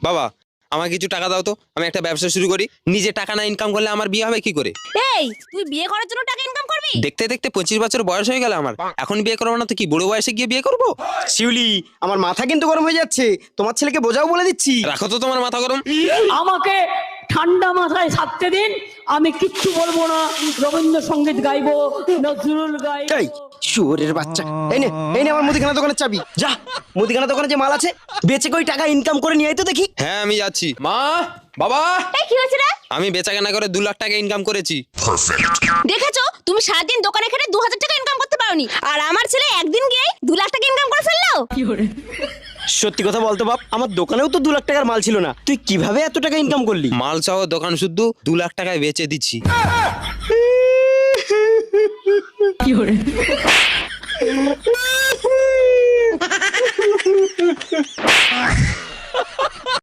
বাবা আমার কিছু টাকা দাও তো, আমি একটা ব্যবসা শুরু করি। নিজে টাকা না ইনকাম করলে আমার বিয়ে হবে কি করে? এই তুই বিয়ে করার জন্য টাকা ইনকাম করবি? দেখতে দেখতে 25 বছর বয়স হয়ে গেল আমার, এখন বিয়ে করবো না তো কি বুড়ো বয়সে গিয়ে বিয়ে করবো? শিউলি, আমার মাথা কিন্তু গরম হয়ে যাচ্ছে, তোমার ছেলেকে বোঝাও বলে দিচ্ছি। রাখো তো তোমার মাথা গরম। আমাকে ঠান্ডা মাথায় থাকতে দিন, আমি কিচ্ছু বলবো না। রবীন্দ্রসঙ্গীত গাইবো, নজরুল গাইবো। এই শুয়োরের বাচ্চা, এই নে আমার মুদিখানা দোকানের চাবি। যা মুদিখানা দোকানে যে মাল আছে বেচে কই টাকা ইনকাম করে নিয়ে আয় তো দেখি। হ্যাঁ আমি যাচ্ছি। মা, বাবা, এই কি হয়েছে রে? আমি বেচাকেনা করে 2 লাখ টাকা ইনকাম করেছি। দেখেছো, তুমি সারাদিন দোকানে খেটে 2000 টাকা ইনকাম করতে পারোনি, আর আমার ছেলে একদিন গিয়ে 2 লাখ টাকা ইনকাম করে ফেললো। সত্যি কথা বলতো বাপ, আমার দোকানেও তো 2 লাখ টাকার মাল ছিল না, তুই কিভাবে এত টাকা ইনকাম করলি? মাল সহ দোকান শুদ্ধ 2 লাখ টাকায় বেচে দিচ্ছি। কি